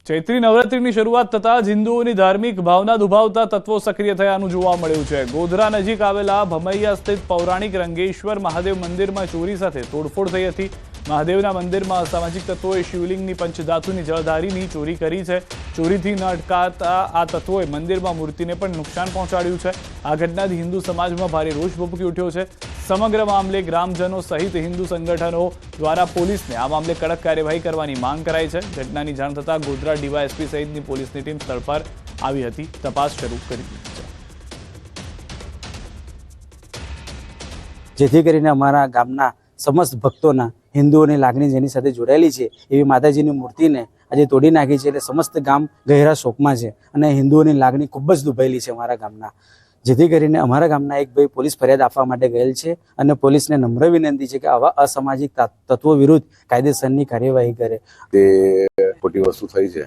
ચૈત્રી નવરાત્રીની શરૂઆત થતા જ હિન્દુઓની ધાર્મિક ભાવના દુભાવતા તત્વો સક્રિય થયાનું જોવા મળ્યું છે। ગોધરા નજીક આવેલા ભમૈયા સ્થિત પૌરાણિક રંગેશ્વર મહાદેવ મંદિરમાં ચોરી સાથે તોડફોડ થઈ હતી। મહાદેવના મંદિરમાં અસામાજિક તત્વોએ શિવલિંગની પંચધાતુની જળધારીની ચોરી કરી છે। ચોરીથી ન અટકાતા આ તત્વોએ મંદિરમાં મૂર્તિને પણ નુકસાન પહોંચાડ્યું છે। આ ઘટનાથી હિન્દુ સમાજમાં ભારે રોષ ભભૂકી ઉઠ્યો છે। સમગ્ર મામલે ગ્રામજનો સહિત હિન્દુ સંગઠનો દ્વારા પોલીસને આ મામલે કડક કાર્યવાહી કરવાની માંગ કરાઈ છે। ઘટનાની જાણ થતાં ગોધરા ડીવાયએસપી સહિતની પોલીસની ટીમ સ્થળ પર આવી હતી, તપાસ શરૂ કરી દીધી છે, જેથી કરીને અમારા ગામના સમસ્ત ભક્તોના હિન્દુઓની લાગણી જેની સાથે જોડાયેલી છે એવી માતાજીની મૂર્તિને આજે તોડી નાખી છે। એટલે સમસ્ત ગામ ગહેરા શોકમાં છે અને હિન્દુઓની લાગણી ખૂબ જ દુભાયેલી છે અમારા ગામના। જેથી કરીને અમારા ગામના એક ભાઈ પોલીસ ફરિયાદ આપવા માટે ગયેલ છે અને પોલીસને નમ્ર વિનંતી છે કે આવા અસામાજિક તત્વો વિરુદ્ધ કાયદેસરની કાર્યવાહી કરે। તે ખોટી વસ્તુ થઈ છે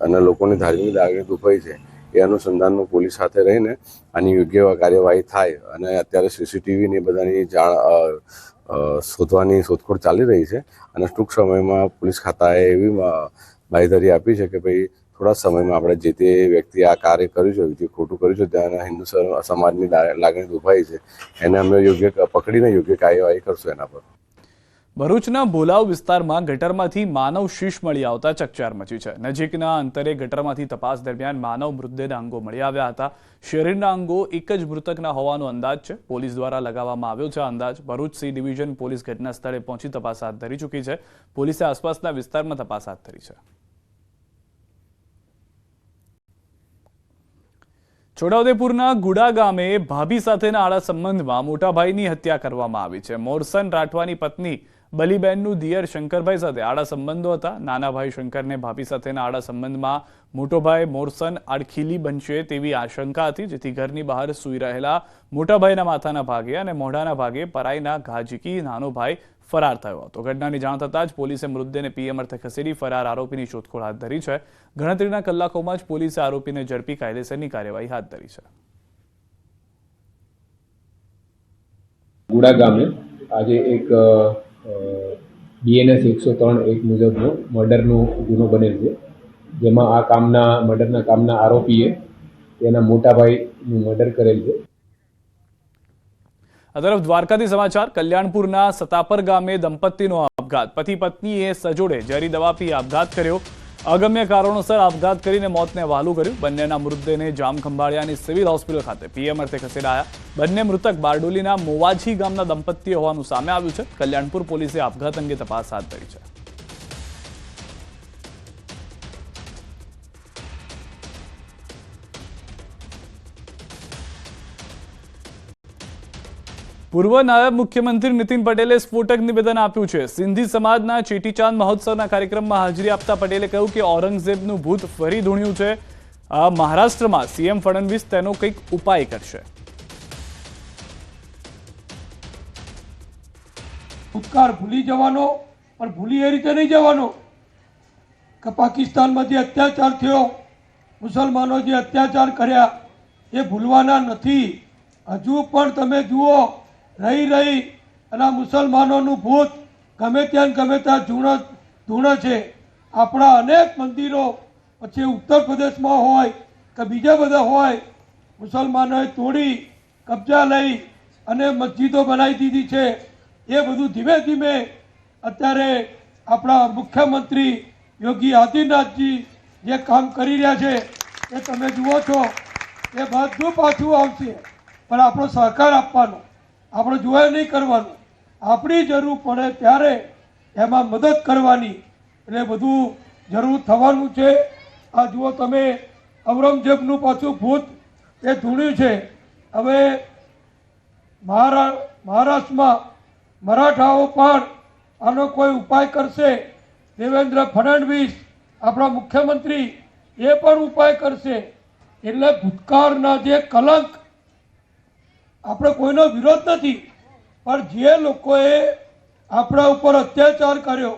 અને લોકોની ધાર્મિક લાગણી દુભાઈ છે, એ અનુસંધાનમાં પોલીસ સાથે રહીને આની યોગ્ય કાર્યવાહી થાય અને અત્યારે સીસીટીવીની બધાની શોધવાની શોધખોળ ચાલી રહી છે અને ટૂંક સમયમાં પોલીસ ખાતાએ એવી બાંયધરી આપી છે કે ભાઈ થોડા સમયમાં આપણે જે તે વ્યક્તિ આ કાર્ય કર્યું છે, જે ખોટું કર્યું છે, ત્યાં હિન્દુ સમાજની લાગણી દુભાઈ છે, એને અમે યોગ્ય પકડીને યોગ્ય કાર્યવાહી કરશું એના પર। ભરૂચના ભોલાવ વિસ્તારમાં ગટરમાંથી માનવ શીશ મળી આવતા ચકચાર મચી છે। નજીકના અંતરે ગટરમાંથી તપાસ દરમિયાન માનવ મૃતદેહના અંગો મળી આવ્યા હતા। શરીરના અંગો એક જ મૃતકના હોવાનો અંદાજ છે। પોલીસ દ્વારા લગાવવામાં આવ્યો છે અંદાજ। ભરૂચ સી ડિવિઝન પોલીસ ઘટના સ્થળે પહોંચી તપાસ હાથ ધરી ચૂકી છે। પોલીસે આસપાસના વિસ્તારમાં તપાસ હાથ ધરી છે। છોટાઉદેપુરના ગુડા ગામે ભાભી સાથેના આડા સંબંધમાં મોટા ભાઈની હત્યા કરવામાં આવી છે। મોરસન રાઠવાની પત્ની બલીબેનનું દિયર શંકરભાઈ સાથે આડા સંબંધો હતા। નાના ભાઈ શંકરને ભાભી સાથેના આડા સંબંધમાં મોટો ભાઈ મોરસન આડખીલી બનશે તેવી આશંકા હતી, જેથી ઘરની બહાર સૂઈ રહેલા મોટા ભાઈના માથાના ભાગે અને મોઢાના ભાગે પરાઈના ઘા ઝીકી નાનો ભાઈ ફરાર થયો હતો। ઘટનાની જાણ થતાં જ પોલીસે મૃતદેહને પીએમ અર્થે ખસેડી ફરાર આરોપીની શોધખોળ હાથ ધરી છે। ગણતરીના કલાકોમાં જ પોલીસે આરોપીને ઝડપી કાયદેસરની કાર્યવાહી હાથ ધરી છે। ગુડા ગામે આજે એક BNS 103 મુજબનો મર્ડરનો ગુનો બનેલ છે, જેમાં આ મર્ડરના કામના આરોપીએ તેના મોટા ભાઈનું મર્ડર કરેલ છે। આ તરફ દ્વારકાથી સમાચાર। કલ્યાણપુરના સતાપર ગામે દંપતીનો આપઘાત। પતિ પત્નીએ સજોડે ઝેરી દવા પી આપઘાત કર્યો। અગમ્ય કારણોસર આપઘાત કરીને મોતને વહાલું કર્યું। બંનેના મૃતદેહને જામખંભાળિયાની સિવિલ હોસ્પિટલ ખાતે પીએમ અર્થે ખસેડાયા। બંને મૃતક બારડોલીના મોવાજી ગામના દંપતીય હોવાનું સામે આવ્યું છે। કલ્યાણપુર પોલીસે આપઘાત અંગે તપાસ હાથ ધરી છે। પૂર્વ નાયબ મુખ્યમંત્રી નીતિન પટેલે સ્ફોટક નિવેદન આપ્યું છે। સિંધી સમાજના ચેટીચાંદ મહોત્સવના કાર્યક્રમમાં હાજરી આપતા પટેલે કહ્યું કે ઔરંગઝેબનું ભૂત ફરી ધૂણ્યું છે। મહારાષ્ટ્રમાં સીએમ ફડણવીસ તેનો કંઈક ઉપાય કરશે। ભૂતકાળ ભૂલી જવાનો, પણ ભૂલી એ રીતે નહીં જવાનો કે પાકિસ્તાનમાં જે અત્યાચાર થયો, મુસલમાનો જે અત્યાચાર કર્યા એ ભૂલવાના નથી। હજુ પણ તમે જુઓ રહી અને મુસલમાનોનું ભૂત ગમે ત્યાં ધૂણે છે। આપણા અનેક મંદિરો, પછી ઉત્તર પ્રદેશમાં હોય કે બીજા બધા હોય, મુસલમાનોએ તોડી કબજા લઈ અને મસ્જિદો બનાવી દીધી છે। એ બધું ધીમે ધીમે અત્યારે આપણા મુખ્યમંત્રી યોગી આદિત્યનાથજી જે કામ કરી રહ્યા છે એ તમે જુઓ છો, એ બધું પાછું આવશે, પણ આપણો સહકાર આપવાનો, આપણે જોયા નહીં કરવાનું, આપણી જરૂર પડે ત્યારે એમાં મદદ કરવાની, એટલે બધું જરૂર થવાનું છે। આ જુઓ તમે, ઔરંગઝેબનું પાછું ભૂત એ ધૂણ્યું છે। હવે મહારાષ્ટ્રમાં મરાઠાઓ પણ આનો કોઈ ઉપાય કરશે। દેવેન્દ્ર ફડણવીસ આપણા મુખ્યમંત્રી એ પણ ઉપાય કરશે। એટલે ભૂતકાળના જે કલંક, આપણે કોઈનો વિરોધ નથી, પણ જે લોકોએ આપણા ઉપર અત્યાચાર કર્યો,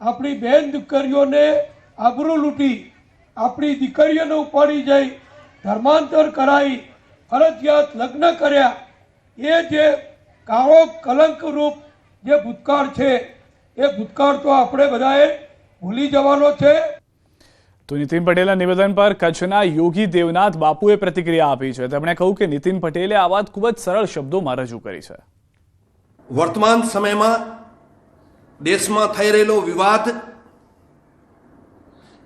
આપણી બેન દીકરીઓને આબરૂ લૂંટી, આપણી દીકરીઓને ઉપાડી જઈ ધર્માંતર કરાવી, ફરજિયાત લગ્ન કર્યા, એ જે કાળો કલંકરૂપ જે ભૂતકાળ છે એ ભૂતકાળ તો આપણે બધાએ ભૂલી જવાનો છે। તો નીતિન પટેલના નિવેદન પર કચ્છના યોગી દેવનાથ બાપુએ પ્રતિક્રિયા આપી છે. તેમણે કહ્યું કે નીતિન પટેલે આ વાત ખૂબ જ સરળ શબ્દોમાં રજૂ કરી છે. વર્તમાન સમયમાં દેશમાં થઈ રહેલો વિવાદ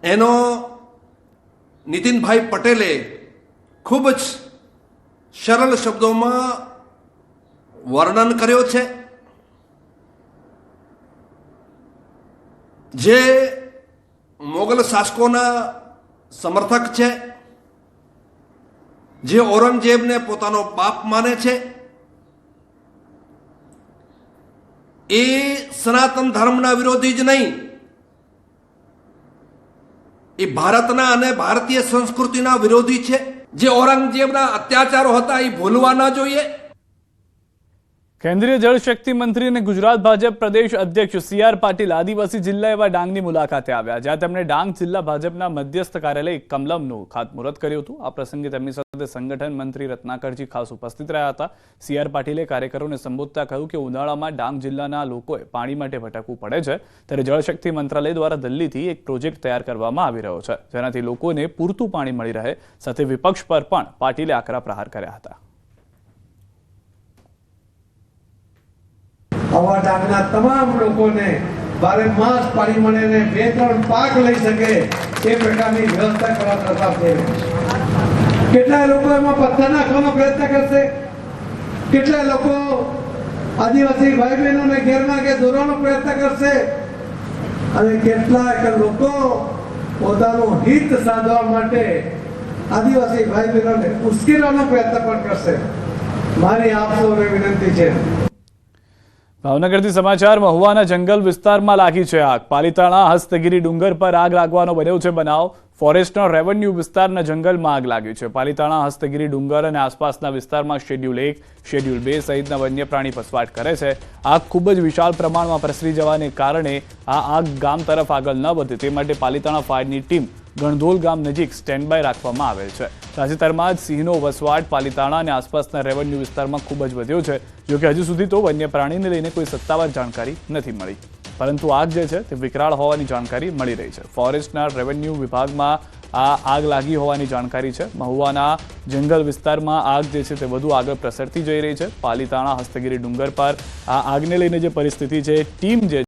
એનો નીતિનભાઈ પટેલે ખૂબ જ સરળ શબ્દોમાં વર્ણન કર્યો છે. જે મોગલ શાસકોના સમર્થક છે, જે ઔરંગઝેબને પોતાનો બાપ માને છે, એ સનાતન ધર્મના વિરોધી જ નહીં, એ ભારતના અને ભારતીય સંસ્કૃતિના વિરોધી છે. જે ઔરંગઝેબના અત્યાચારો હતા એ ભૂલવા ન જોઈએ. કેન્દ્રીય જળશક્તિ મંત્રી અને ગુજરાત ભાજપ પ્રદેશ અધ્યક્ષ સી.આર. પાટીલ આદિવાસી જિલ્લા એવા ડાંગની મુલાકાતે આવ્યા, જ્યાં તેમણે ડાંગ જિલ્લા ભાજપના મધ્યસ્થ કાર્યાલય કમલમનું ખાતમુહૂર્ત કર્યું હતું. આ પ્રસંગે તેમની સાથે સંગઠન મંત્રી રત્નાકરજી ખાસ ઉપસ્થિત રહ્યા હતા. સી.આર. પાટીલે કાર્યકરોને સંબોધતા કહ્યું કે ઉનાળામાં ડાંગ જિલ્લાના લોકોએ પાણી માટે ભટકવું પડે છે, ત્યારે જળશક્તિ મંત્રાલય દ્વારા દિલ્હીથી એક પ્રોજેક્ટ તૈયાર કરવામાં આવી રહ્યો છે, જેનાથી લોકોને પૂરતું પાણી મળી રહે. સાથે વિપક્ષ પર પણ પાટીલે આકરા પ્રહાર કર્યા હતા. આવા ડાંગના તમામ લોકોને બારે માસ પાણી મળે ને 2-3 પાક લઈ શકે એ પ્રકારની વ્યવસ્થા કરવા તરફ જઈ રહી છે. કેટલાય લોકો એમાં પથ્થર નાખવાનો પ્રયત્ન કરશે, કેટલાય લોકો આદિવાસી ભાઈ બહેનોને ઘેરમાં કે દોરવાનો પ્રયત્ન કરશે, અને કેટલાય લોકો પોતાનું હિત સાધવા માટે આદિવાસી ભાઈ બહેનોને ઉશ્કેરવાનો પ્રયત્ન પણ કરશે. મારી આપ સૌને વિનંતી છે. ભાવનગરથી સમાચાર. મહુવાના જંગલ વિસ્તારમાં લાગી છે આગ. પાલીતાણા હસ્તગીરી ડુંગર પર આગ લાગવાનો બન્યો છે બનાવ. ફોરેસ્ટના રેવન્યુ વિસ્તારના જંગલમાં આગ લાગી છે. પાલીતાણા હસ્તગીરી ડુંગર અને આસપાસના વિસ્તારમાં શેડ્યુલ 1, શેડ્યુલ 2 સહિતના વન્ય પ્રાણી વસવાટ કરે છે. આગ ખૂબ જ વિશાળ પ્રમાણમાં પ્રસરી જવાને કારણે આ આગ ગામ તરફ આગળ ન વધે તે માટે પાલીતાણા ફાયરની ટીમ ગણધોલ ગામ નજીક સ્ટેન્ડ બાય રાખવામાં આવેલ છે. તાજેતરમાં જ સિંહનો વસવાટ પાલીતાણા અને આસપાસના રેવન્યુ વિસ્તારમાં ખૂબ જ વધ્યો છે. જોકે હજુ સુધી તો વન્ય પ્રાણીને લઈને કોઈ સત્તાવાર જાણકારી નથી મળી, પરંતુ આગ જે છે તે વિકરાળ હોવાની જાણકારી મળી રહી છે. ફોરેસ્ટના રેવન્યુ વિભાગમાં આ આગ લાગી હોવાની જાણકારી છે. મહુવાના જંગલ વિસ્તારમાં આગ જે છે તે વધુ આગળ પ્રસરતી જઈ રહી છે. પાલીતાણા હસ્તગીરી ડુંગર પર આ આગને લઈને જે પરિસ્થિતિ છે, ટીમ જે